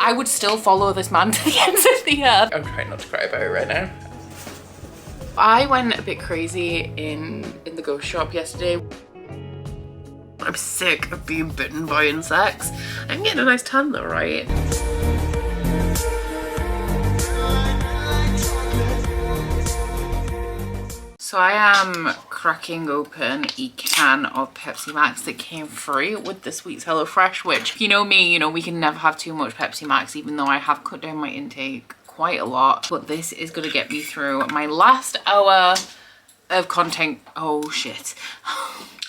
I would still follow this man to the ends of the earth. I'm trying not to cry about it right now. I went a bit crazy in the ghost shop yesterday. I'm sick of being bitten by insects. I'm getting a nice tan though, right? So I am cracking open a can of Pepsi Max that came free with this week's HelloFresh, which, if you know me, you know we can never have too much Pepsi Max, even though I have cut down my intake quite a lot. But this is gonna get me through my last hour of content. Oh shit.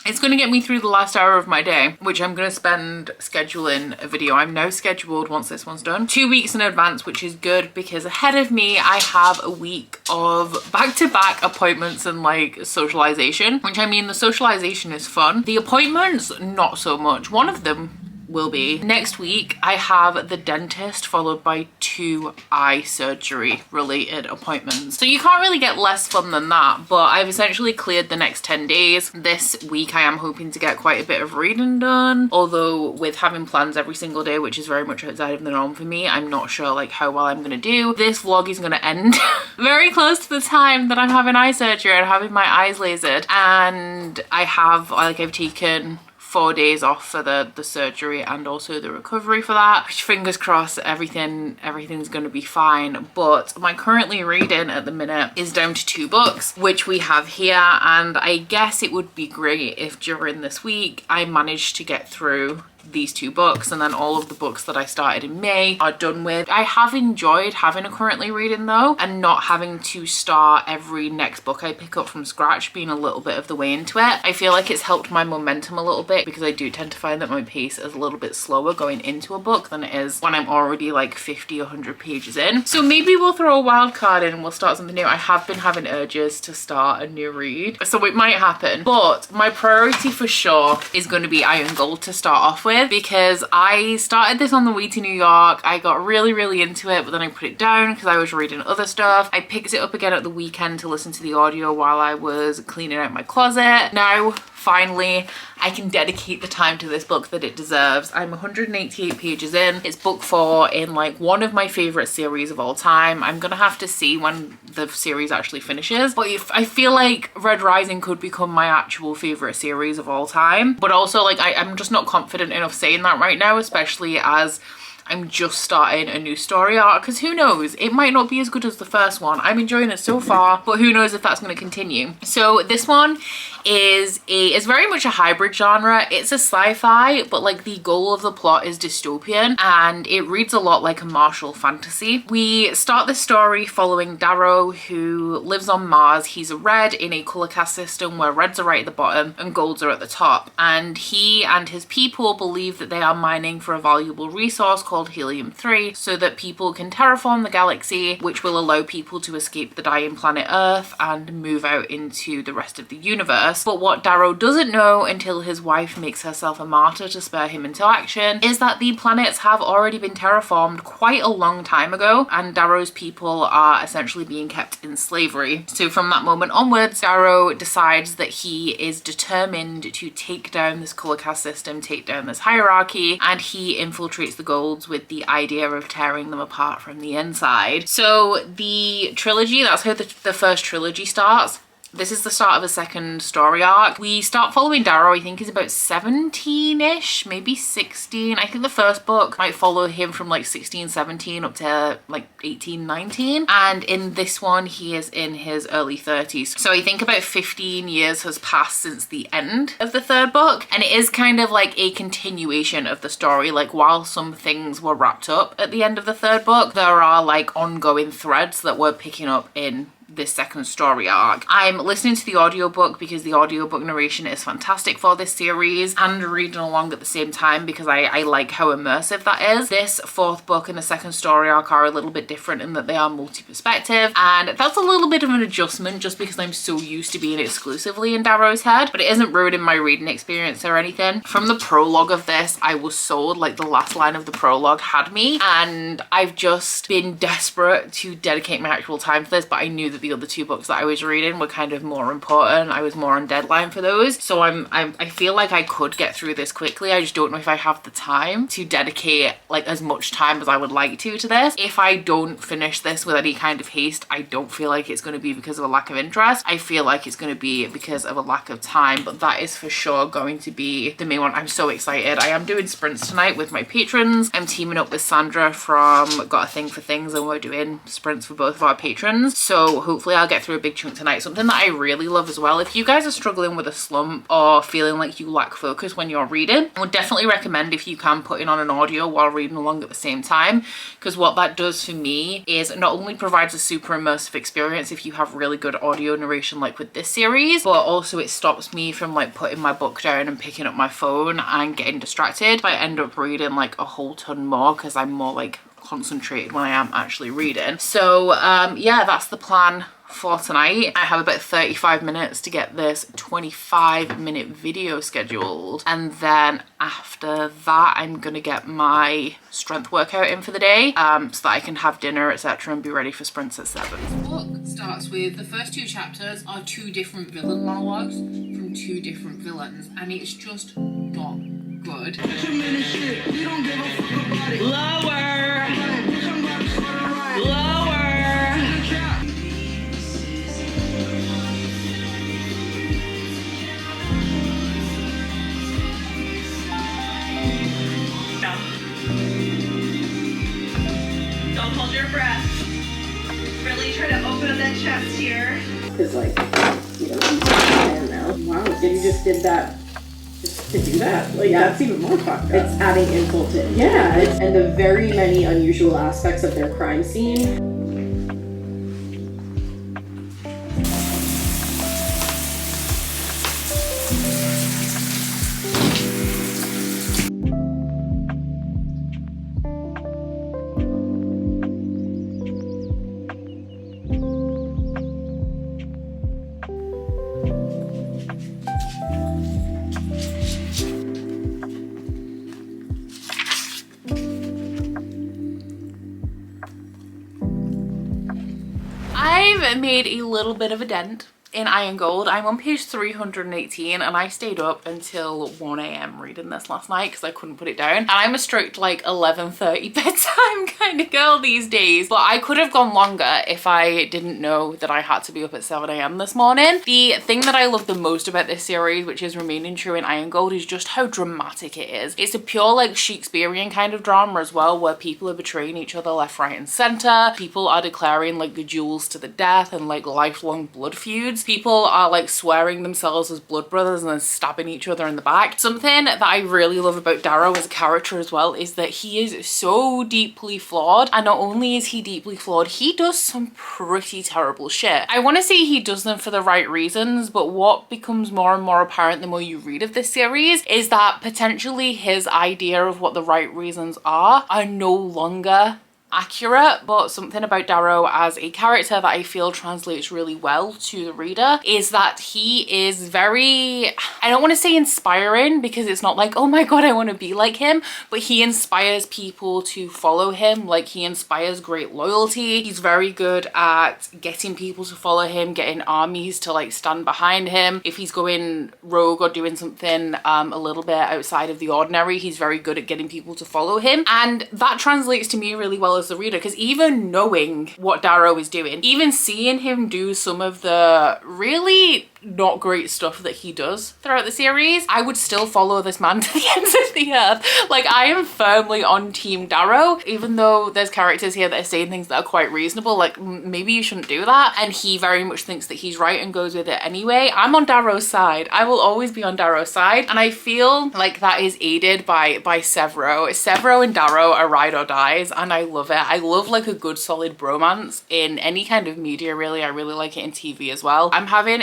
It's going to get me through the last hour of my day, which I'm going to spend scheduling a video. I'm now scheduled, once this one's done, 2 weeks in advance, which is good because ahead of me I have a week of back-to-back appointments and like socialization, which, I mean, the socialization is fun. The appointments, not so much. One of them will be next week. I have the dentist followed by 2 eye surgery related appointments. So you can't really get less fun than that, but I've essentially cleared the next 10 days. This week I am hoping to get quite a bit of reading done, although with having plans every single day, which is very much outside of the norm for me, I'm not sure like how well I'm gonna do. This vlog is gonna end very close to the time that I'm having eye surgery and having my eyes lasered, and I've taken 4 days off for the surgery and also the recovery for that, which, fingers crossed, everything's gonna be fine. But my currently reading at the minute is down to 2 books, which we have here, and I guess it would be great if during this week I managed to get through these 2 books, and then all of the books that I started in May are done with. I have enjoyed having a currently reading though, and not having to start every next book I pick up from scratch, being a little bit of the way into it. I feel like it's helped my momentum a little bit, because I do tend to find that my pace is a little bit slower going into a book than it is when I'm already like 50 or 100 pages in. So maybe we'll throw a wild card in and we'll start something new. I have been having urges to start a new read, so it might happen, but my priority for sure is going to be Iron Gold to start off with, because I started this on the way to New York. I got really into it, but then I put it down because I was reading other stuff. I picked it up again at the weekend to listen to the audio while I was cleaning out my closet. Now finally I can dedicate the time to this book that it deserves. I'm 188 pages in. It's book 4 in like one of my favorite series of all time. I'm gonna have to see when the series actually finishes, but I feel like Red Rising could become my actual favorite series of all time. But also, like, I'm just not confident enough saying that right now, especially as I'm just starting a new story arc, because who knows, it might not be as good as the first one. I'm enjoying it so far, but who knows if that's going to continue. So this one is very much a hybrid genre. It's a sci-fi, but like the goal of the plot is dystopian, and it reads a lot like a martial fantasy. We start the story following Darrow, who lives on Mars. He's a red in a color caste system where reds are right at the bottom and golds are at the top, and he and his people believe that they are mining for a valuable resource called helium-3 so that people can terraform the galaxy, which will allow people to escape the dying planet Earth and move out into the rest of the universe. But what Darrow doesn't know, until his wife makes herself a martyr to spur him into action, is that the planets have already been terraformed quite a long time ago, and Darrow's people are essentially being kept in slavery. So from that moment onwards, Darrow decides that he is determined to take down this color caste system, take down this hierarchy, and he infiltrates the golds with the idea of tearing them apart from the inside. So the trilogy, that's how the first trilogy starts. This is the start of a second story arc. We start following Darrow, I think he's about 17-ish, maybe 16. I think the first book might follow him from like 16, 17 up to like 18, 19. And in this one, he is in his early 30s. So I think about 15 years has passed since the end of the third book. And it is kind of like a continuation of the story. Like, while some things were wrapped up at the end of the third book, there are like ongoing threads that we're picking up in this second story arc. I'm listening to the audiobook because the audiobook narration is fantastic for this series, and reading along at the same time because I like how immersive that is. This fourth book and the second story arc are a little bit different in that they are multi-perspective, and that's a little bit of an adjustment just because I'm so used to being exclusively in Darrow's head, but it isn't ruining my reading experience or anything. From the prologue of this, I was sold. Like, the last line of the prologue had me, and I've just been desperate to dedicate my actual time to this, but I knew that the the other two books that I was reading were kind of more important. I was more on deadline for those. So I feel like I could get through this quickly. I just don't know if I have the time to dedicate like as much time as I would like to this. If I don't finish this with any kind of haste, I don't feel like it's going to be because of a lack of interest. I feel like it's going to be because of a lack of time, but that is for sure going to be the main one. I'm so excited. I am doing sprints tonight with my patrons. I'm teaming up with Sandra from Got a Thing for Things, and we're doing sprints for both of our patrons. So hopefully I'll get through a big chunk tonight. Something that I really love as well, if you guys are struggling with a slump or feeling like you lack focus when you're reading, I would definitely recommend, if you can, putting on an audio while reading along at the same time, because what that does for me is not only provides a super immersive experience if you have really good audio narration like with this series, but also it stops me from like putting my book down and picking up my phone and getting distracted. I end up reading like a whole ton more because I'm more like concentrated when I am actually reading. So yeah, that's the plan for tonight. I have about 35 minutes to get this 25-minute video scheduled, and then after that I'm gonna get my strength workout in for the day, so that I can have dinner, etc., and be ready for sprints at 7. The book starts with the first 2 chapters are 2 different villain monologues from 2 different villains, and it's just not good. Lower! Lower! Don't hold your breath. Really try to open up that chest here. Because, like, you don't understand now. Wow, so you just did that just to do that? Like, yeah. That's even more fucked up. It's adding insult to it. Yeah, and the very many unusual aspects of their crime scene. I've made a little bit of a dent in Iron Gold. I'm on page 318 and I stayed up until 1 AM reading this last night because I couldn't put it down. And I'm a strict like 11:30 bedtime kind of girl these days, but I could have gone longer if I didn't know that I had to be up at 7 AM this morning. The thing that I love the most about this series, which is remaining true in Iron Gold, is just how dramatic it is. It's a pure like Shakespearean kind of drama as well, where people are betraying each other left, right and center. People are declaring like the duels to the death and like lifelong blood feuds. People are like swearing themselves as blood brothers and then stabbing each other in the back. Something that I really love about Darrow as a character as well is that he is so deeply flawed, and not only is he deeply flawed, he does some pretty terrible shit. I want to say he does them for the right reasons, but what becomes more and more apparent the more you read of this series is that potentially his idea of what the right reasons are no longer accurate. But something about Darrow as a character that I feel translates really well to the reader is that he is very, I don't want to say inspiring because it's not like, oh my god, I want to be like him, but he inspires people to follow him. Like, he inspires great loyalty. He's very good at getting people to follow him, getting armies to like stand behind him. If he's going rogue or doing something a little bit outside of the ordinary, he's very good at getting people to follow him, and that translates to me really well as the reader, because even knowing what Darrow is doing, even seeing him do some of the really not great stuff that he does throughout the series, I would still follow this man to the ends of the earth. Like, I am firmly on team Darrow, even though there's characters here that are saying things that are quite reasonable, like maybe you shouldn't do that, and he very much thinks that he's right and goes with it anyway. I'm on Darrow's side. I will always be on Darrow's side, and I feel like that is aided by Severo. Severo and Darrow are ride or dies, and I love it. I love like a good solid bromance in any kind of media, really. I really like it in TV as well. I'm having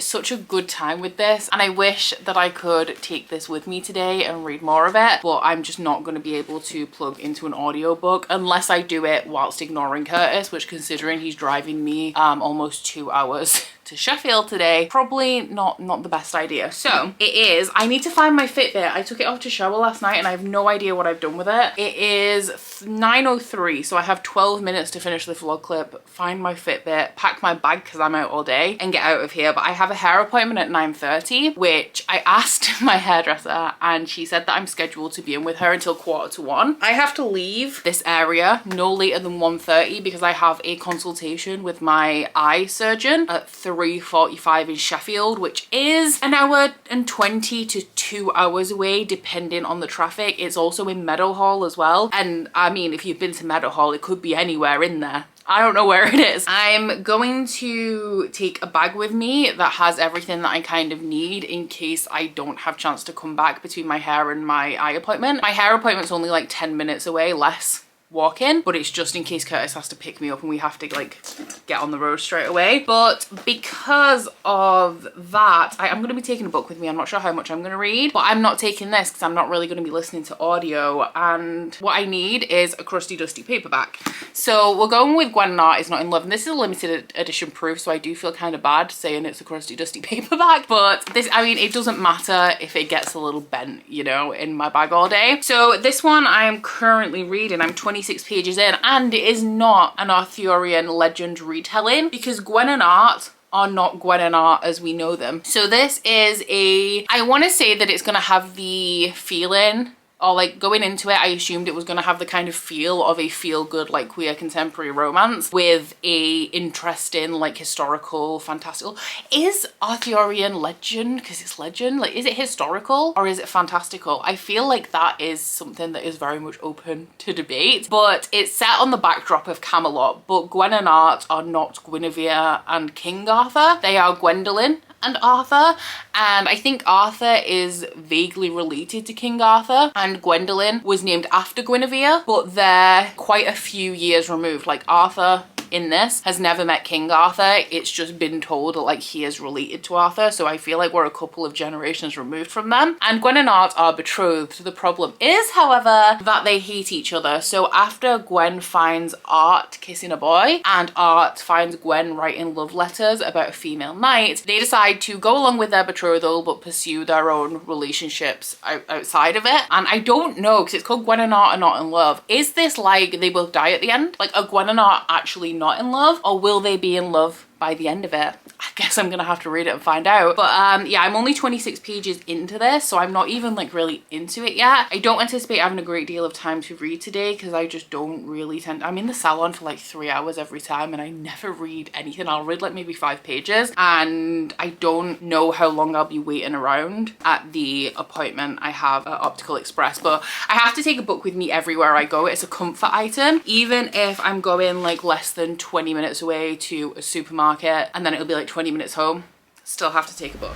such a good time with this, and I wish that I could take this with me today and read more of it, but I'm just not going to be able to plug into an audiobook unless I do it whilst ignoring Curtis, which, considering he's driving me almost 2 hours to Sheffield today, probably not the best idea. So it is, I need to find my Fitbit. I took it off to shower last night and I have no idea what I've done with it. It is 9:03, so I have 12 minutes to finish the vlog clip, find my Fitbit, pack my bag because I'm out all day, and get out of here. But I have a hair appointment at 9:30, which I asked my hairdresser and she said that I'm scheduled to be in with her until 1:45. I have to leave this area no later than 1:30 because I have a consultation with my eye surgeon at 3:45 in Sheffield, which is an hour and 20 to 2 hours away depending on the traffic. It's also in Meadowhall as well, and I mean, if you've been to Meadowhall, it could be anywhere in there. I don't know where it is. I'm going to take a bag with me that has everything that I kind of need in case I don't have chance to come back between my hair and my eye appointment. My hair appointment's only like 10 minutes away, less walk in, but it's just in case Curtis has to pick me up and we have to like get on the road straight away. But because of that, I am going to be taking a book with me. I'm not sure how much I'm going to read, but I'm not taking this because I'm not really going to be listening to audio, and what I need is a crusty dusty paperback. So we're going with Gwen and Art is Not in Love, and this is a limited edition proof, so I do feel kind of bad saying it's a crusty dusty paperback, but this, I mean, it doesn't matter if it gets a little bent, you know, in my bag all day. So this one I am currently reading. I'm 26 pages in, and it is not an Arthurian legend retelling because Gwen and Art are not Gwen and Art as we know them. So this is I want to say that it's going to have the feeling, or like going into it, I assumed it was going to have the kind of feel of a feel-good like queer contemporary romance with a interesting like historical fantastical. Is Arthurian legend, because it's legend, like is it historical or is it fantastical? I feel like that is something that is very much open to debate, but it's set on the backdrop of Camelot. But Gwen and Art are not Guinevere and King Arthur, they are Gwendolyn and Arthur, and I think Arthur is vaguely related to King Arthur, and Gwendolyn was named after Guinevere, but they're quite a few years removed. Like Arthur in this has never met King Arthur, it's just been told that like he is related to Arthur, so I feel like we're a couple of generations removed from them. And Gwen and Art are betrothed. The problem is, however, that they hate each other. So after Gwen finds Art kissing a boy and Art finds Gwen writing love letters about a female knight, they decide to go along with their betrothal but pursue their own relationships outside of it. And I don't know, because it's called Gwen and Art Are Not in Love, is this like they both die at the end? Like are Gwen and Art actually not in love, or will they be in love by the end of it? I guess I'm gonna have to read it and find out. But yeah, I'm only 26 pages into this, so I'm not even like really into it yet. I don't anticipate having a great deal of time to read today because I just don't really tend, I'm in the salon for like 3 hours every time and I never read anything. I'll read like maybe 5 pages, and I don't know how long I'll be waiting around at the appointment I have at Optical Express. But I have to take a book with me everywhere I go. It's a comfort item. Even if I'm going like less than 20 minutes away to a supermarket and then it'll be like 20 minutes home, still have to take a book.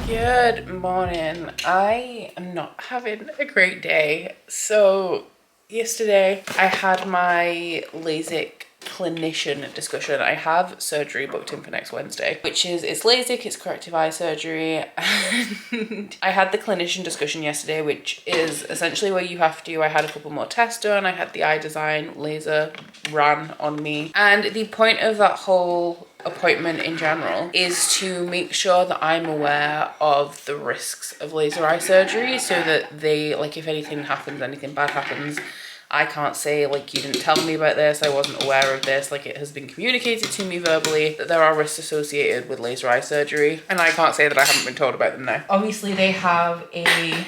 Good morning. I am not having a great day. So yesterday I had my LASIK clinician discussion. I have surgery booked in for next Wednesday, which is, it's LASIK, it's corrective eye surgery. And I had the clinician discussion yesterday, which is essentially where you have to, I had a couple more tests done, I had the eye design laser ran on me, and the point of that whole appointment in general is to make sure that I'm aware of the risks of laser eye surgery, so that they, like, if anything happens, anything bad happens, I can't say like, you didn't tell me about this, I wasn't aware of this. Like, it has been communicated to me verbally that there are risks associated with laser eye surgery, and I can't say that I haven't been told about them now. Obviously they have a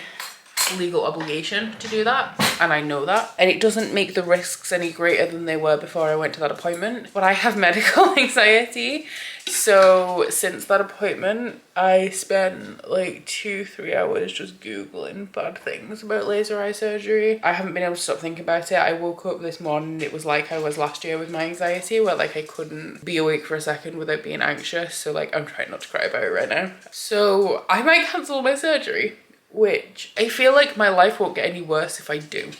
legal obligation to do that, and I know that, and it doesn't make the risks any greater than they were before I went to that appointment. But I have medical anxiety, so since that appointment I spent like 2-3 hours just googling bad things about laser eye surgery. I haven't been able to stop thinking about it. I woke up this morning, it was like I was last year with my anxiety, where like I couldn't be awake for a second without being anxious. So like, I'm trying not to cry about it right now. So I might cancel my surgery, which I feel like my life won't get any worse if I do.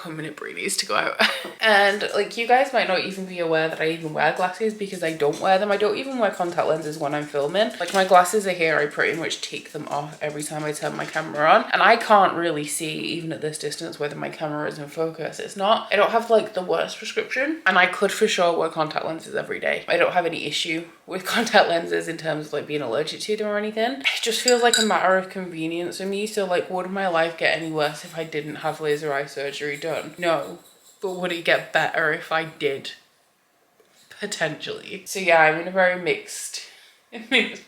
a minute, Brie needs to go out. And like, you guys might not even be aware that I even wear glasses because I don't wear them. I don't even wear contact lenses when I'm filming. Like, my glasses are here, I pretty much take them off every time I turn my camera on, and I can't really see, even at this distance, whether my camera is in focus. It's not, I don't have like the worst prescription, and I could for sure wear contact lenses every day. I don't have any issue with contact lenses in terms of like being allergic to them or anything. It just feels like a matter of convenience for me. So like, would my life get any worse if I didn't have laser eye surgery done? No. But would it get better if I did? Potentially. So yeah, I'm in a very mixed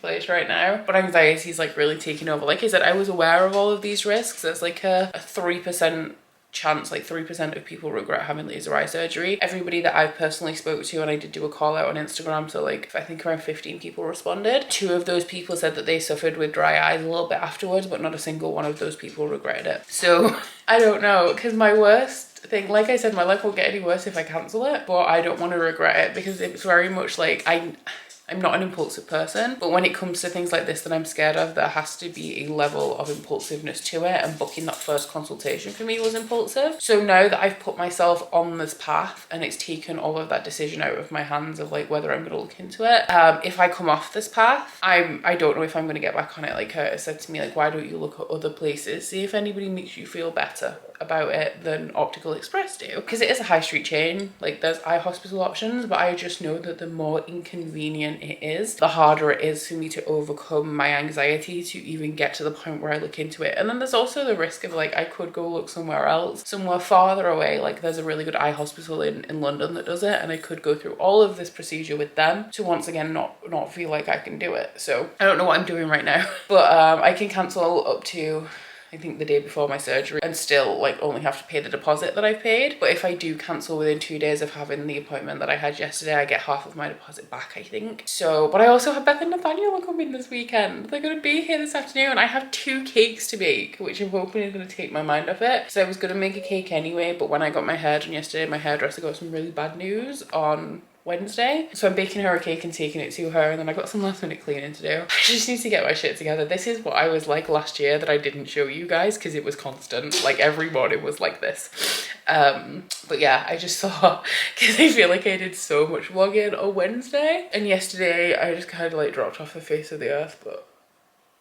place right now, but anxiety is like really taking over. Like I said, I was aware of all of these risks. There's like a 3% chance, like 3% of people regret having laser eye surgery. Everybody that I've personally spoke to, and I did do a call out on Instagram, so like I think around 15 people responded. 2 of those people said that they suffered with dry eyes a little bit afterwards, but not a single one of those people regretted it. So I don't know, because my worst thing, like I said, my life won't get any worse if I cancel it, but I don't want to regret it because it's very much like I'm not an impulsive person, but when it comes to things like this that I'm scared of, there has to be a level of impulsiveness to it, and booking that first consultation for me was impulsive. So now that I've put myself on this path and it's taken all of that decision out of my hands of like whether I'm going to look into it, if I come off this path, I don't know if I'm going to get back on it. Like Curtis said to me, like, why don't you look at other places, see if anybody makes you feel better about it than Optical Express do, because it is a high street chain. Like, there's eye hospital options, but I just know that the more inconvenient it is, the harder it is for me to overcome my anxiety to even get to the point where I look into it. And then there's also the risk of like, I could go look somewhere else, somewhere farther away. Like, there's a really good eye hospital in London that does it, and I could go through all of this procedure with them to once again not feel like I can do it. So I don't know what I'm doing right now, but I can cancel up to, I think, the day before my surgery, and still like only have to pay the deposit that I've paid. But if I do cancel within 2 days of having the appointment that I had yesterday, I get half of my deposit back, I think. So, but I also have Becca and Nathaniel coming this weekend. They're going to be here this afternoon. I have 2 cakes to bake, which I'm hoping is going to take my mind off it. So I was going to make a cake anyway, but when I got my hair done yesterday, my hairdresser got some really bad news on Wednesday, so I'm baking her a cake and taking it to her, and then I got some last minute cleaning to do. I just need to get my shit together. This is what I was like last year that I didn't show you guys because it was constant. Like, every morning was like this. But yeah, I just thought, because I feel like I did so much vlogging on Wednesday, and yesterday I just kind of like dropped off the face of the earth. But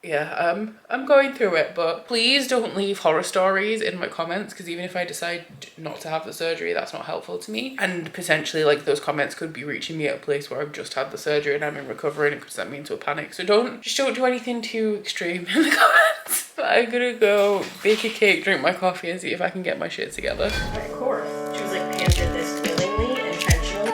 yeah, I'm going through it. But please don't leave horror stories in my comments, because even if I decide not to have the surgery, that's not helpful to me. And potentially, like, those comments could be reaching me at a place where I've just had the surgery and I'm in recovery, and it could send me into a panic. So don't do anything too extreme in the comments. But I'm gonna go bake a cake, drink my coffee, and see if I can get my shit together. Of course. She was like, Pam did this willingly, intentionally.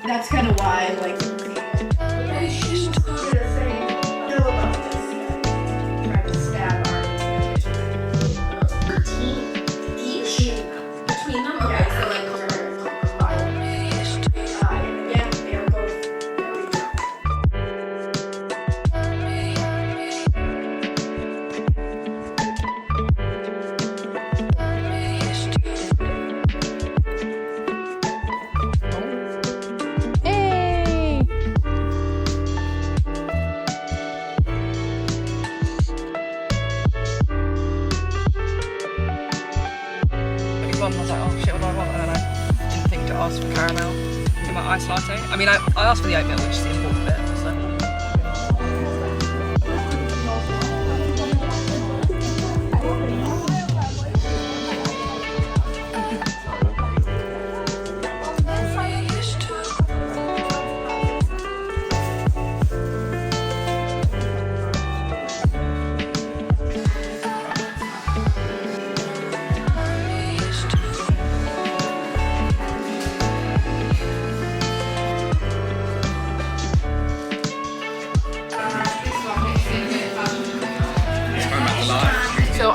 That's kind of why, like, I was like, oh shit, what do I want? And then I didn't think to ask for caramel in my iced latte. I mean, I asked for the oatmeal, which is the important bit. So.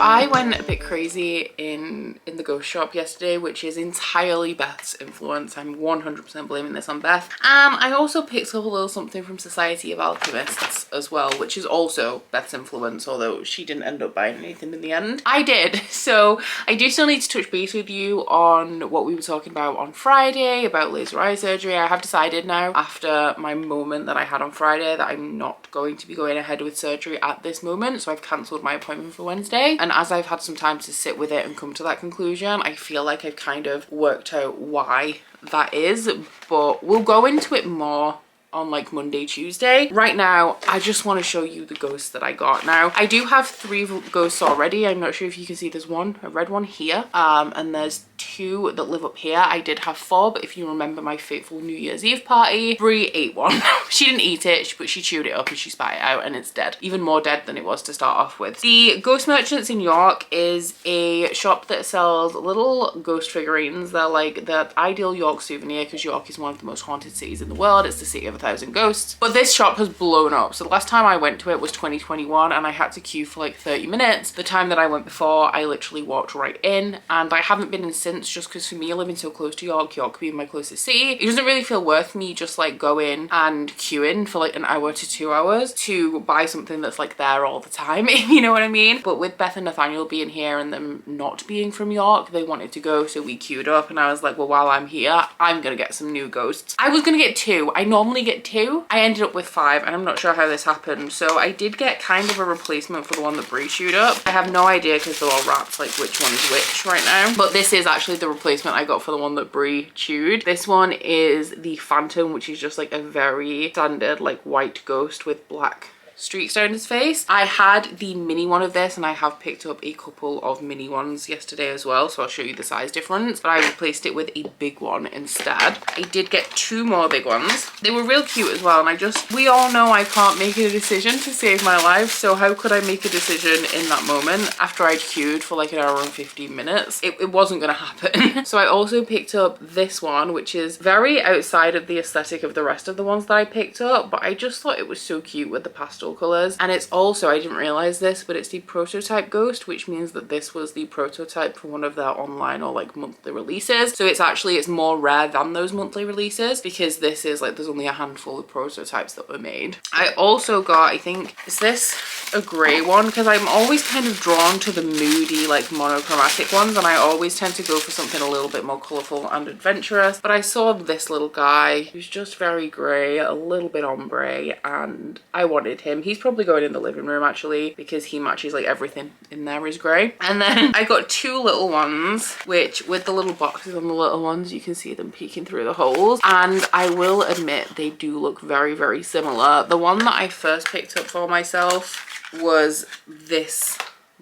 I went a bit crazy in the ghost shop yesterday, which is entirely Beth's influence. I'm 100% blaming this on Beth. I also picked up a little something from Society of Alchemists as well, which is also Beth's influence, although she didn't end up buying anything in the end. I did. So I do still need to touch base with you on what we were talking about on Friday about laser eye surgery. I have decided now, after my moment that I had on Friday, that I'm not going to be going ahead with surgery at this moment. So I've cancelled my appointment for Wednesday. And as I've had some time to sit with it and come to that conclusion, I feel like I've kind of worked out why that is, but we'll go into it more on like Monday, Tuesday. Right now, I just want to show you the ghosts that I got. Now, I do have 3 ghosts already. I'm not sure if you can see, there's one, a red one here, and there's 2 that live up here. I did have 4, but if you remember my fateful New Year's Eve party, Brie ate one. She didn't eat it, but she chewed it up and she spat it out, and it's dead. Even more dead than it was to start off with. The Ghost Merchants in York is a shop that sells little ghost figurines. They're like the ideal York souvenir, because York is one of the most haunted cities in the world. It's the city of 1,000 ghosts. But this shop has blown up. So the last time I went to it was 2021, and I had to queue for like 30 minutes. The time that I went before, I literally walked right in, and I haven't been in since, just because for me, living so close to York being my closest city, it doesn't really feel worth me just like going and queuing for like an hour to 2 hours to buy something that's like there all the time, if you know what I mean. But with Beth and Nathaniel being here and them not being from York, they wanted to go, so we queued up, and I was like, well, while I'm here, I'm gonna get some new ghosts. I was gonna get 2. I normally get 2. I ended up with 5, and I'm not sure how this happened. So I did get kind of a replacement for the one that Brie chewed up. I have no idea, because they're all wrapped, like which one is which right now, but this is actually the replacement I got for the one that Brie chewed. This one is the Phantom, which is just like a very standard like white ghost with black streaks down his face. I had the mini one of this, and I have picked up a couple of mini ones yesterday as well, so I'll show you the size difference, but I replaced it with a big one instead. I did get 2 more big ones. They were real cute as well, and we all know I can't make a decision to save my life, so how could I make a decision in that moment after I'd queued for like an hour and 15 minutes? It wasn't gonna happen. So I also picked up this one, which is very outside of the aesthetic of the rest of the ones that I picked up, but I just thought it was so cute with the pastel colors. And it's also, I didn't realize this, but it's the prototype ghost, which means that this was the prototype for one of their online or like monthly releases. So it's more rare than those monthly releases, because this is like, there's only a handful of prototypes that were made. I also got, I think, is this a grey one? Because I'm always kind of drawn to the moody like monochromatic ones, and I always tend to go for something a little bit more colourful and adventurous. But I saw this little guy who's just very grey, a little bit ombre, and I wanted him. He's probably going in the living room actually, because he matches like everything in there is grey. And then I got 2 little ones, which with the little boxes on the little ones, you can see them peeking through the holes. And I will admit, they do look very, very similar. The one that I first picked up for myself was this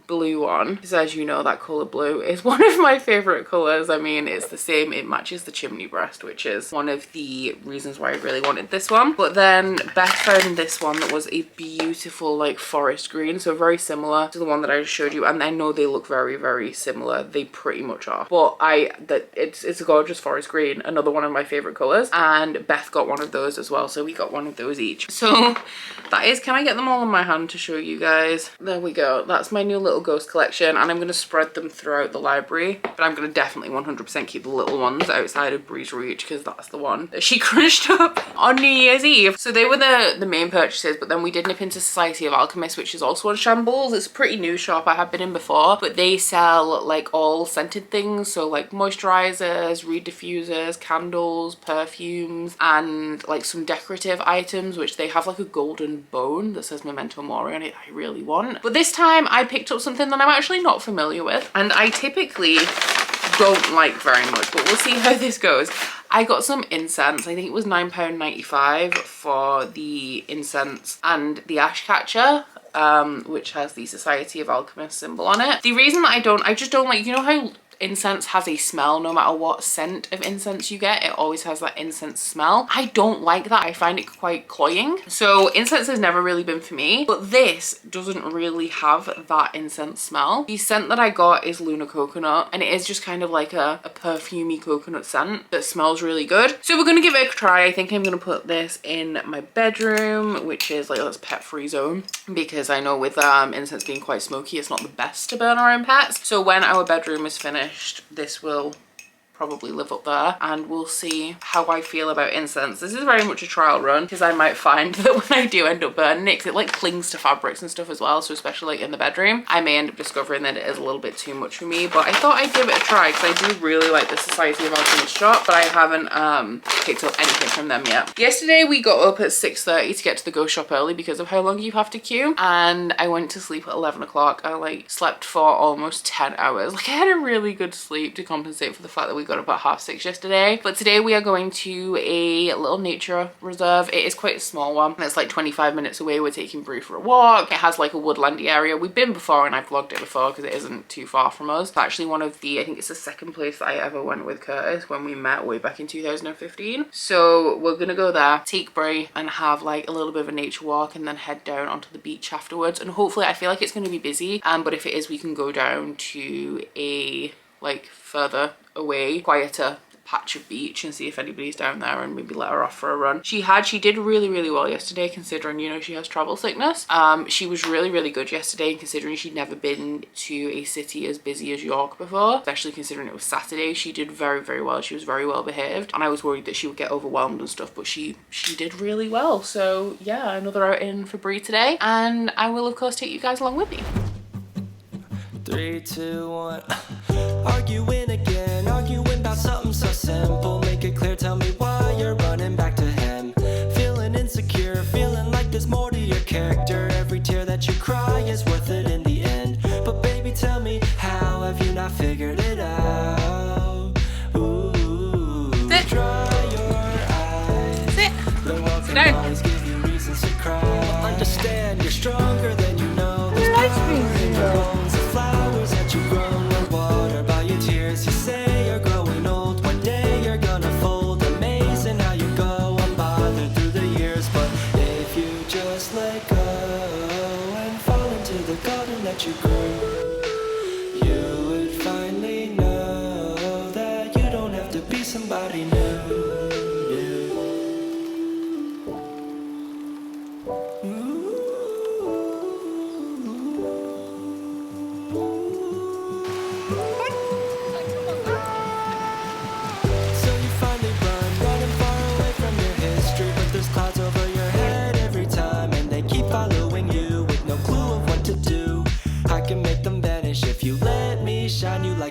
blue one, because as you know, that color blue is one of my favorite colors. I mean, it's the same, it matches the chimney breast, which is one of the reasons why I really wanted this one. But then Beth found this one that was a beautiful like forest green, so very similar to the one that I just showed you. And I know they look very, very similar, they pretty much are, but it's a gorgeous forest green, another one of my favorite colors, and Beth got one of those as well, so we got one of those each. So that is, can I get them all in my hand to show you guys? There we go. That's my new little ghost collection, and I'm going to spread them throughout the library, but I'm going to definitely 100% keep the little ones outside of Brie's reach, because that's the one that she crunched up on New Year's Eve. So they were the main purchases, but then we did nip into Society of Alchemists, which is also on shambles. It's a pretty new shop, I have been in before, but they sell like all scented things, so like moisturizers, reed diffusers, candles, perfumes, and like some decorative items, which they have like a golden bone that says Memento Mori on it I really want. But this time I picked up something that I'm actually not familiar with, and I typically don't like very much, but we'll see how this goes. I got some incense. I think it was £9.95 for the incense and the ash catcher, which has the Society of Alchemists symbol on it. The reason that I just don't like, you know how incense has a smell no matter what scent of incense you get. It always has that incense smell. I don't like that. I find it quite cloying. So incense has never really been for me, but this doesn't really have that incense smell. The scent that I got is Lunar Coconut, and it is just kind of like a perfumey coconut scent that smells really good. So we're gonna give it a try. I think I'm gonna put this in my bedroom, which is like this pet free zone, because I know with incense being quite smoky, it's not the best to burn around pets. So when our bedroom is finished, this will probably live up there, and we'll see how I feel about incense. This is very much a trial run, because I might find that when I do end up burning it, 'cause it like clings to fabrics and stuff as well, so especially like in the bedroom, I may end up discovering that it is a little bit too much for me. But I thought I'd give it a try, because I do really like the Society of Alchemists shop, but I haven't picked up anything from them yet. Yesterday we got up at 6:30 to get to the Go shop early because of how long you have to queue, and I went to sleep at 11 o'clock. I like slept for almost 10 hours. Like I had a really good sleep to compensate for the fact that we got up at 6:30 yesterday. But today we are going to a little nature reserve. It is quite a small one. It's like 25 minutes away. We're taking Brie for a walk. It has like a woodlandy area. We've been before and I've vlogged it before because it isn't too far from us. It's actually one of the, I think it's the second place that I ever went with Curtis when we met way back in 2015. So we're gonna go there, take Brie and have like a little bit of a nature walk, and then head down onto the beach afterwards. And hopefully, I feel like it's going to be busy, but if it is, we can go down to a like further away, quieter patch of beach and see if anybody's down there and maybe let her off for a run. She did really well yesterday, considering, you know, she has travel sickness. She was really good yesterday, considering she'd never been to a city as busy as York before, especially considering it was Saturday. She did very well. She was very well behaved, and I was worried that she would get overwhelmed and stuff, but she did really well. So yeah, another outing for Brie today, and I will of course take you guys along with me. 3, 2, 1. Arguing again, arguing about something so simple. Make it clear, tell me why you're running back to him. Feeling insecure, feeling like there's more to your character. Every tear that you cry is worth it in the end. But baby, tell me, how have you not figured it out? Ooh, Sit. dry your eyes. Sit. The world Sit can down. always give you reasons to cry. Understand, you're stronger than you know. There's Your ice power cream in your bones, the flowers that you've grown will water by your tears. You say you're growing old, one day you're gonna fold. Amazing how you go unbothered through the years. But if you just let go and fall into the garden that you grew, you would finally know that you don't have to be somebody new.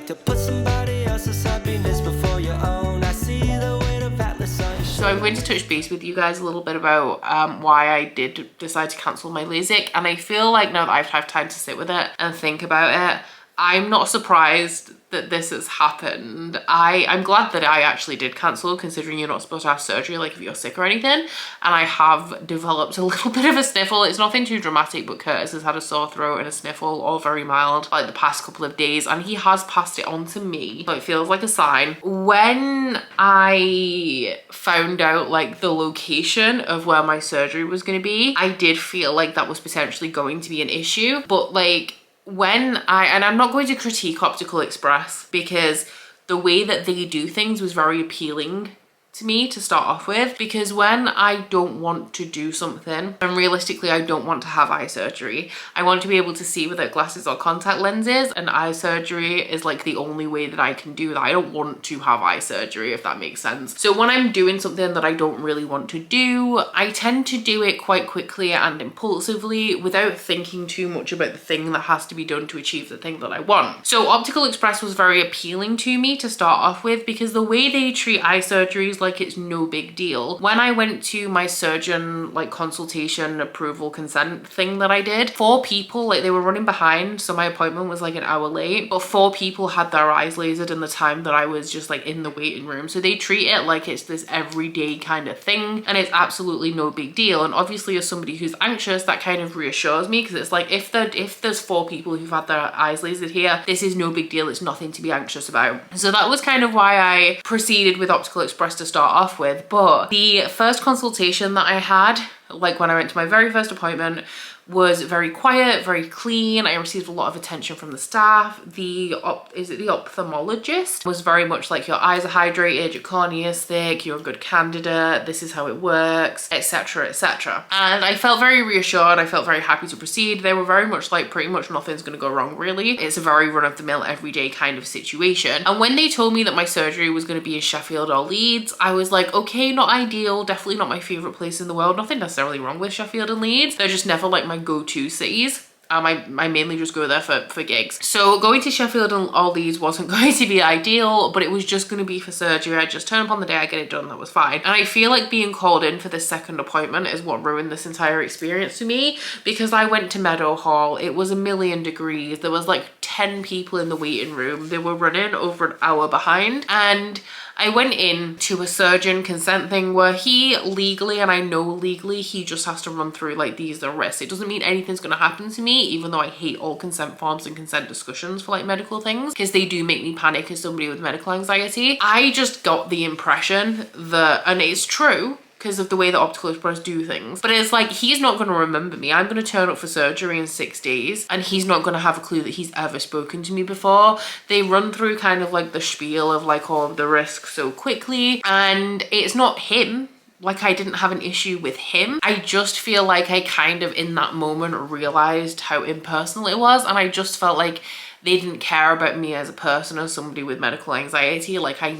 To put somebody else's happiness before your own. I see the weight of Atlas on your So I'm going to touch base with you guys a little bit about why I did decide to cancel my LASIK, and I feel like now that I've had time to sit with it and think about it, I'm not surprised that this has happened. I'm glad that I actually did cancel, considering you're not supposed to have surgery like if you're sick or anything, and I have developed a little bit of a sniffle. It's nothing too dramatic, but Curtis has had a sore throat and a sniffle, all very mild, like the past couple of days, and he has passed it on to me, so it feels like a sign. When I found out like the location of where my surgery was going to be, I did feel like that was potentially going to be an issue, but like when and I'm not going to critique Optical Express, because the way that they do things was very appealing to me to start off with, because when I don't want to do something, and realistically I don't want to have eye surgery, I want to be able to see without glasses or contact lenses, and eye surgery is like the only way that I can do that. I don't want to have eye surgery, if that makes sense. So when I'm doing something that I don't really want to do, I tend to do it quite quickly and impulsively without thinking too much about the thing that has to be done to achieve the thing that I want. So Optical Express was very appealing to me to start off with, because the way they treat eye surgeries, like it's no big deal. When I went to my surgeon like consultation approval consent thing that I did, 4 people, like they were running behind, so my appointment was like an hour late, but 4 people had their eyes lasered in the time that I was just like in the waiting room. So they treat it like it's this everyday kind of thing, and it's absolutely no big deal. And obviously as somebody who's anxious, that kind of reassures me, because it's like if there's 4 people who've had their eyes lasered here, this is no big deal, it's nothing to be anxious about. So that was kind of why I proceeded with Optical Express to start off with. But the first consultation that I had, like when I went to my very first appointment, was very quiet, very clean. I received a lot of attention from the staff. The ophthalmologist was very much like, your eyes are hydrated, your cornea is thick, you're a good candidate, this is how it works, etc, etc. And I felt very reassured, I felt very happy to proceed. They were very much like, pretty much nothing's gonna go wrong really. It's a very run-of-the-mill everyday kind of situation. And when they told me that my surgery was gonna be in Sheffield or Leeds, I was like, okay, not ideal, definitely not my favorite place in the world. Nothing necessarily wrong with Sheffield and Leeds, they're just never like my go-to cities. I mainly just go there for gigs. So going to Sheffield and all these wasn't going to be ideal, but it was just going to be for surgery. I just turn up on the day, I get it done, that was fine. And I feel like being called in for this second appointment is what ruined this entire experience to me, because I went to Meadow Hall, it was a million degrees, there was like 10 people in the waiting room, they were running over an hour behind, and I went in to a surgeon consent thing where he legally, and I know legally, he just has to run through like, these are risks. It doesn't mean anything's gonna happen to me, even though I hate all consent forms and consent discussions for like medical things, because they do make me panic as somebody with medical anxiety. I just got the impression that, and it's true, because of the way that Optical Express do things, but it's like, he's not going to remember me. I'm going to turn up for surgery in 6 days and he's not going to have a clue that he's ever spoken to me before. They run through kind of like the spiel of like all of the risks so quickly, and it's not him. Like, I didn't have an issue with him. I just feel like I kind of in that moment realized how impersonal it was, and I just felt like they didn't care about me as a person, as somebody with medical anxiety. Like, I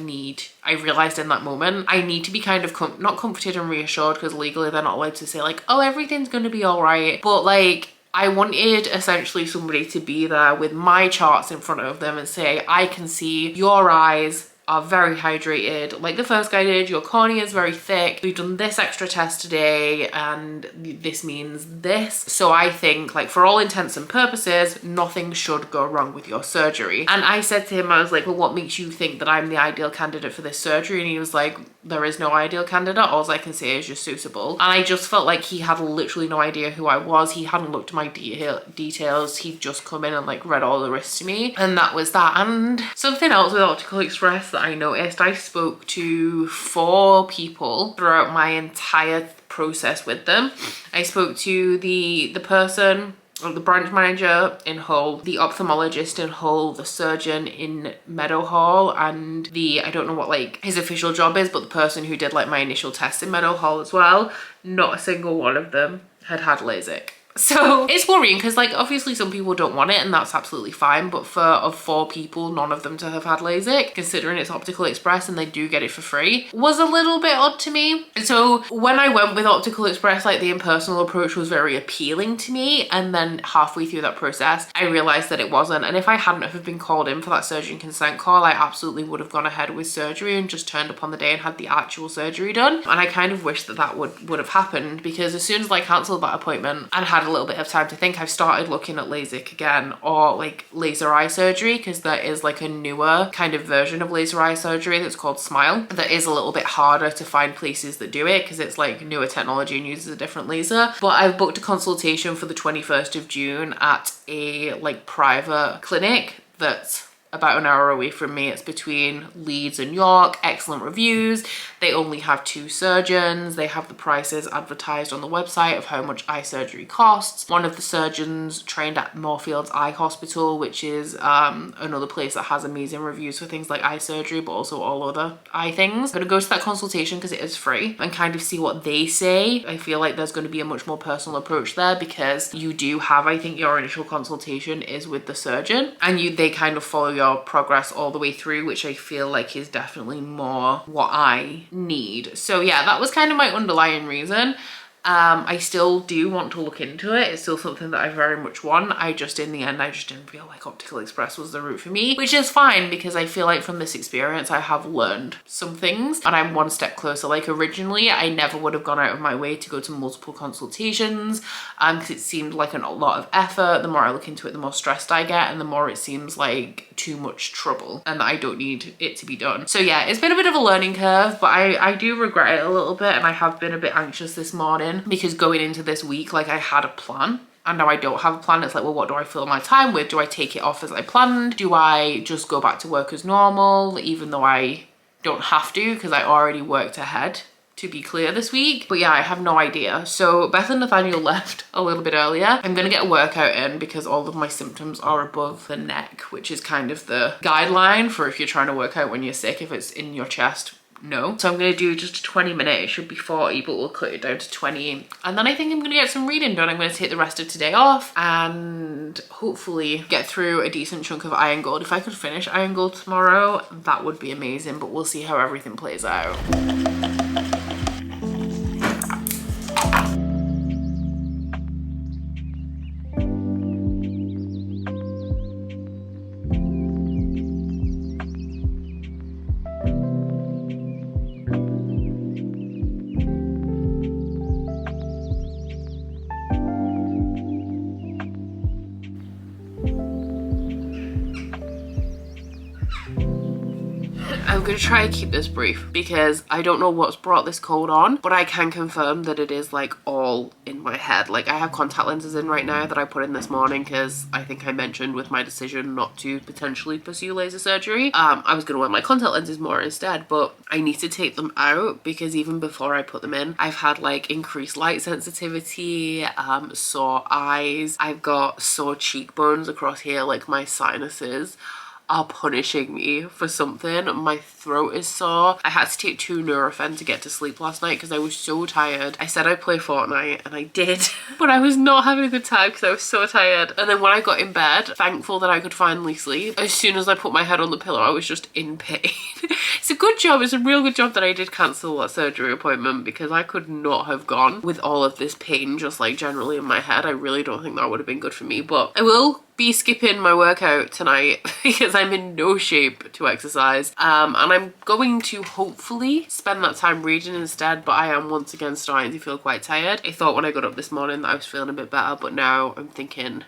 realized in that moment, I need to be kind of not comforted and reassured, because legally they're not allowed to say like, oh, everything's gonna be all right. But like, I wanted essentially somebody to be there with my charts in front of them and say, I can see your eyes are very hydrated, like the first guy did, your cornea is very thick, we've done this extra test today and this means this. So I think, like, for all intents and purposes, nothing should go wrong with your surgery. And I said to him, I was like, well, what makes you think that I'm the ideal candidate for this surgery? And he was like, there is no ideal candidate, all I can say is you're suitable. And I just felt like he had literally no idea who I was. He hadn't looked at my details, he'd just come in and like read all the risks to me, and that was that. And something else with Optical Express that I noticed, I spoke to 4 people throughout my entire process with them. I spoke to the person, the branch manager in Hull, the ophthalmologist in Hull, the surgeon in Meadow Hall, and I don't know what like his official job is, but the person who did like my initial tests in Meadow Hall as well. Not a single one of them had LASIK. So it's worrying, because like obviously some people don't want it, and that's absolutely fine, but of 4 people, none of them to have had LASIK, considering it's Optical Express and they do get it for free, was a little bit odd to me. So when I went with Optical Express, like the impersonal approach was very appealing to me, and then halfway through that process I realized that it wasn't. And if I hadn't have been called in for that surgeon consent call, I absolutely would have gone ahead with surgery and just turned up on the day and had the actual surgery done. And I kind of wish that would have happened, because as soon as I cancelled that appointment and had a little bit of time to think, I've started looking at LASIK again, or like laser eye surgery, because there is like a newer kind of version of laser eye surgery that's called Smile that is a little bit harder to find places that do it, because it's like newer technology and uses a different laser. But I've booked a consultation for the 21st of June at a like private clinic that's about an hour away from me. It's between Leeds and York, excellent reviews. They only have 2 surgeons. They have the prices advertised on the website of how much eye surgery costs. One of the surgeons trained at Moorfields Eye Hospital, which is another place that has amazing reviews for things like eye surgery, but also all other eye things. I'm gonna go to that consultation because it is free and kind of see what they say. I feel like there's going to be a much more personal approach there, because you do have, I think your initial consultation is with the surgeon, and they kind of follow your progress all the way through, which I feel like is definitely more what I need. So yeah, that was kind of my underlying reason. I still do want to look into it. It's still something that I very much want. In the end, I just didn't feel like Optical Express was the route for me, which is fine because I feel like from this experience, I have learned some things and I'm one step closer. Like originally, I never would have gone out of my way to go to multiple consultations because it seemed like a lot of effort. The more I look into it, the more stressed I get and the more it seems like too much trouble and that I don't need it to be done. So yeah, it's been a bit of a learning curve, but I do regret it a little bit, and I have been a bit anxious this morning because going into this week, like I had a plan. And now I don't have a plan. It's like, well, what do I fill my time with? Do I take it off as I planned? Do I just go back to work as normal, even though I don't have to because I already worked ahead, to be clear, this week? But yeah, I have no idea. So Beth and Nathaniel left a little bit earlier. I'm gonna get a workout in because all of my symptoms are above the neck, which is kind of the guideline for if you're trying to work out when you're sick. If it's in your chest, no. So I'm gonna do just a 20-minute. It should be 40, but we'll cut it down to 20. And then I think I'm gonna get some reading done. I'm gonna take the rest of today off and hopefully get through a decent chunk of Iron Gold. If I could finish Iron Gold tomorrow, that would be amazing, but we'll see how everything plays out. I'm gonna try and keep this brief because I don't know what's brought this cold on, but I can confirm that it is like all in my head. Like I have contact lenses in right now that I put in this morning because I think I mentioned with my decision not to potentially pursue laser surgery, I was gonna wear my contact lenses more instead, but I need to take them out because even before I put them in, I've had like increased light sensitivity, sore eyes, I've got sore cheekbones across here, like my sinuses are punishing me for something. My throat is sore. I had to take 2 Nurofen to get to sleep last night because I was so tired. I said I'd play Fortnite and I did, but I was not having a good time because I was so tired. And then when I got in bed, thankful that I could finally sleep, as soon as I put my head on the pillow, I was just in pain. It's a good job. It's a real good job that I did cancel that surgery appointment because I could not have gone with all of this pain just like generally in my head. I really don't think that would have been good for me, but I will be skipping my workout tonight because I'm in no shape to exercise, and I'm going to hopefully spend that time reading instead, but I am once again starting to feel quite tired. I thought when I got up this morning that I was feeling a bit better, but now I'm thinking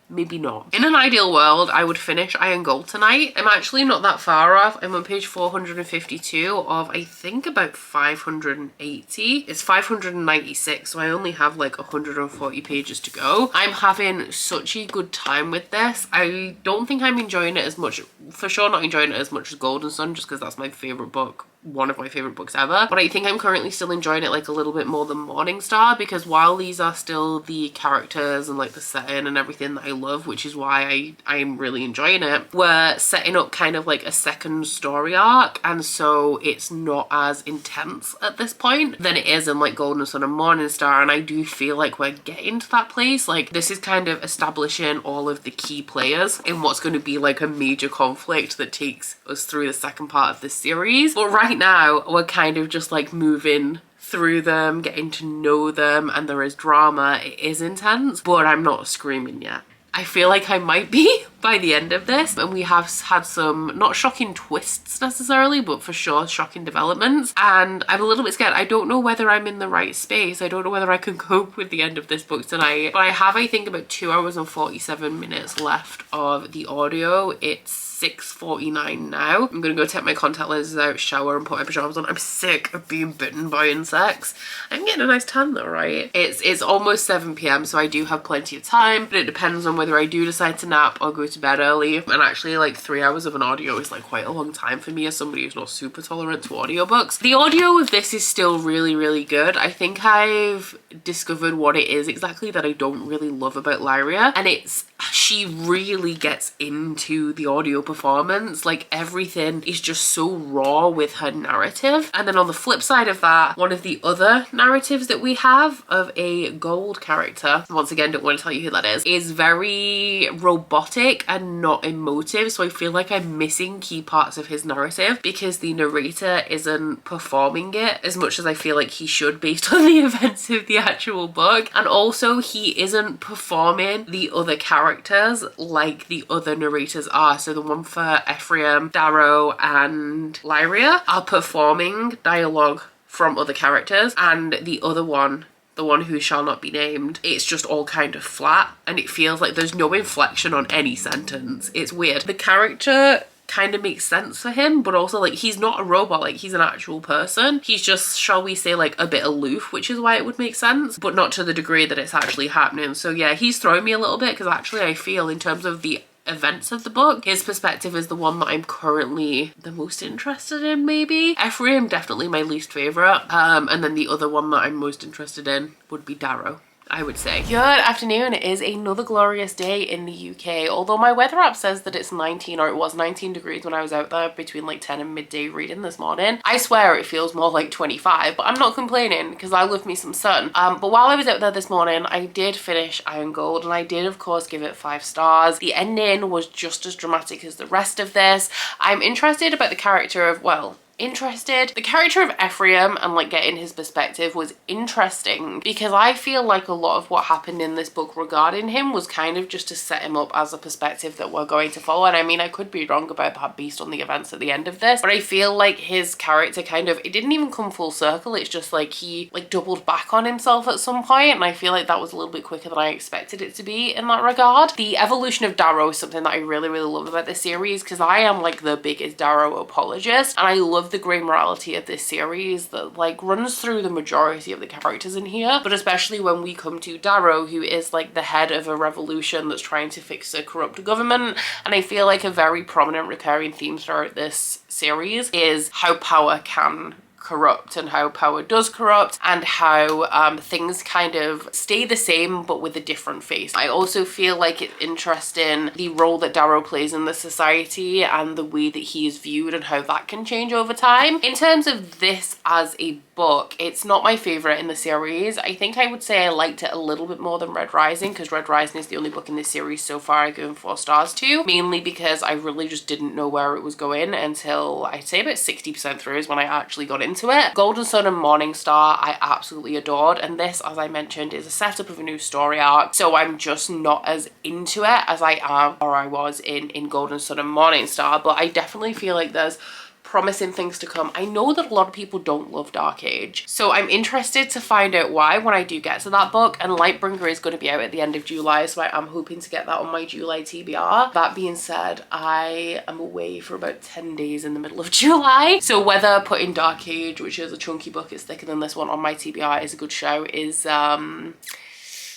maybe not. In an ideal world, I would finish Iron Gold tonight. I'm actually not that far off. I'm on page 452 of I think about 580. It's 596, so I only have like 140 pages to go. I'm having such a good time with this. I don't think I'm enjoying it as much, for sure not enjoying it as much as Golden Sun, just because that's my favorite book, one of my favorite books ever, but I think I'm currently still enjoying it like a little bit more than Morning Star, because while these are still the characters and like the setting and everything that I love, which is why I'm really enjoying it, we're setting up kind of like a second story arc, and so it's not as intense at this point than it is in like Golden Sun and Morning Star, and I do feel like we're getting to that place. Like this is kind of establishing all of the key players in what's going to be like a major conflict that takes us through the second part of this series, but right now we're kind of just like moving through them, getting to know them, and there is drama. It is intense, but I'm not screaming yet. I feel like I might be by the end of this, and we have had some not shocking twists necessarily, but for sure shocking developments, and I'm a little bit scared. I don't know whether I'm in the right space. I don't know whether I can cope with the end of this book tonight, but I have I think about 2 hours and 47 minutes left of the audio. It's 6:49 now. I'm gonna go take my contact lenses out, shower, and put my pajamas on. I'm sick of being bitten by insects. I'm getting a nice tan though, right? It's almost 7 p.m, so I do have plenty of time, but it depends on whether I do decide to nap or go to bed early. And actually like 3 hours of an audio is like quite a long time for me as somebody who's not super tolerant to audiobooks. The audio of this is still really, really good. I think I've discovered what it is exactly that I don't really love about Lyria, and it's she really gets into the audio performance. Like, everything is just so raw with her narrative. And then on the flip side of that, one of the other narratives that we have of a gold character, once again, don't want to tell you who that is very robotic and not emotive. So I feel like I'm missing key parts of his narrative because the narrator isn't performing it as much as I feel like he should based on the events of the actual book. And also he isn't performing the other characters like the other narrators are. So the one for Ephraim, Darrow and Lyria are performing dialogue from other characters, and the other one, the one who shall not be named, it's just all kind of flat and it feels like there's no inflection on any sentence. It's weird. The character kind of makes sense for him, but also like he's not a robot, like he's an actual person. He's just, shall we say, like a bit aloof, which is why it would make sense, but not to the degree that it's actually happening. So yeah, he's throwing me a little bit because actually I feel in terms of the events of the book, his perspective is the one that I'm currently the most interested in. Maybe Ephraim, definitely my least favorite, and then the other one that I'm most interested in would be Darrow, I would say. Good afternoon. It is another glorious day in the UK, although my weather app says that it's 19, or it was 19 degrees when I was out there between like 10 and midday reading this morning. I swear it feels more like 25, but I'm not complaining because I love me some sun. But while I was out there this morning, I did finish Iron Gold, and I did of course give it 5 stars. The ending was just as dramatic as the rest of this. I'm interested about the character of, the character of Ephraim and like getting his perspective was interesting because I feel like a lot of what happened in this book regarding him was kind of just to set him up as a perspective that we're going to follow. And I mean, I could be wrong about that based on the events at the end of this, but I feel like his character kind of, it didn't even come full circle. It's just like he like doubled back on himself at some point, and I feel like that was a little bit quicker than I expected it to be in that regard. The evolution of Darrow is something that I really loved about this series because I am like the biggest Darrow apologist, and I love the grey morality of this series that like runs through the majority of the characters in here, but especially when we come to Darrow, who is like the head of a revolution that's trying to fix a corrupt government. And I feel like a very prominent recurring theme throughout this series is how power can corrupt and how power does corrupt, and how things kind of stay the same but with a different face. I also feel like it's interesting the role that Darrow plays in the society and the way that he is viewed and how that can change over time. In terms of this as a book, it's not my favorite in the series. I think I would say I liked it a little bit more than Red Rising, because Red Rising is the only book in this series so far I've given 4 stars to, mainly because I really just didn't know where it was going until I'd say about 60% through is when I actually got into it. Golden Sun and Morning Star I absolutely adored, and this, as I mentioned, is a setup of a new story arc, so I'm just not as into it as I am or I was in Golden Sun and Morning Star. But I definitely feel like there's promising things to come. I know that a lot of people don't love Dark Age, so I'm interested to find out why when I do get to that book. And Lightbringer is going to be out at the end of July, so I am hoping to get that on my July TBR. That being said, I am away for about 10 days in the middle of July, so whether putting Dark Age, which is a chunky book, it's thicker than this one, on my TBR is a good show is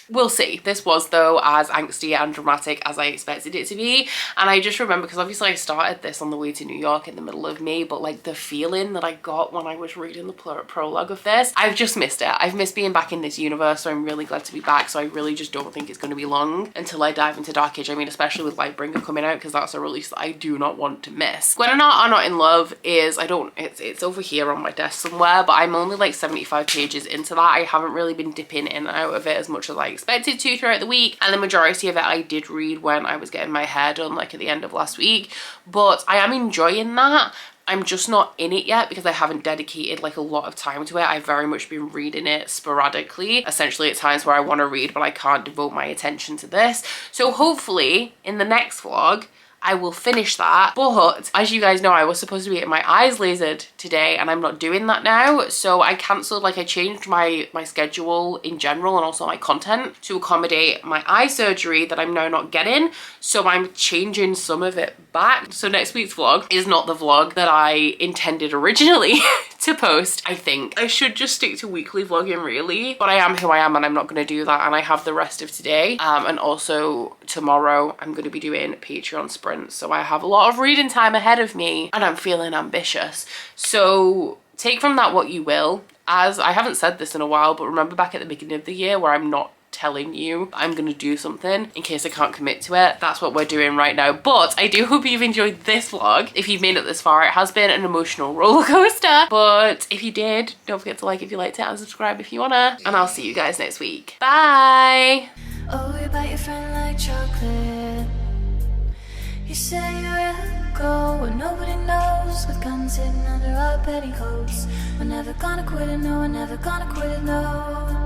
we'll see. This was though as angsty and dramatic as I expected it to be, and I just remember because obviously I started this on the way to New York in the middle of May, but like the feeling that I got when I was reading the prologue of this, I've just missed it. I've missed being back in this universe, so I'm really glad to be back. So I really just don't think it's going to be long until I dive into Dark Age. I mean, especially with Lightbringer coming out, because that's a release that I do not want to miss. Gwen and I Are Not in Love is, it's over here on my desk somewhere, but I'm only like 75 pages into that. I haven't really been dipping in and out of it as much as I expected to throughout the week, and the majority of it I did read when I was getting my hair done like at the end of last week, but I am enjoying that. I'm just not in it yet because I haven't dedicated like a lot of time to it. I've very much been reading it sporadically, essentially at times where I want to read but I can't devote my attention to this. So hopefully in the next vlog I will finish that. But as you guys know, I was supposed to be getting my eyes lasered today and I'm not doing that now. So I cancelled, like I changed my schedule in general and also my content to accommodate my eye surgery that I'm now not getting. So I'm changing some of it back. So next week's vlog is not the vlog that I intended originally to post. I think I should just stick to weekly vlogging really, but I am who I am and I'm not going to do that. And I have the rest of today and also tomorrow I'm going to be doing Patreon sprints. So I have a lot of reading time ahead of me and I'm feeling ambitious. So take from that what you will. As I haven't said this in a while, but remember back at the beginning of the year where I'm not telling you I'm gonna do something in case I can't commit to it. That's what we're doing right now. But I do hope you've enjoyed this vlog. If you've made it this far, it has been an emotional roller coaster, but if you did, don't forget to like if you liked it and subscribe if you wanna, and I'll see you guys next week. Bye. Oh, you bite your friend like chocolate. You say you'll go where nobody knows, with guns hidden under our petticoats. We're never gonna quit it, no, we're never gonna quit it, no.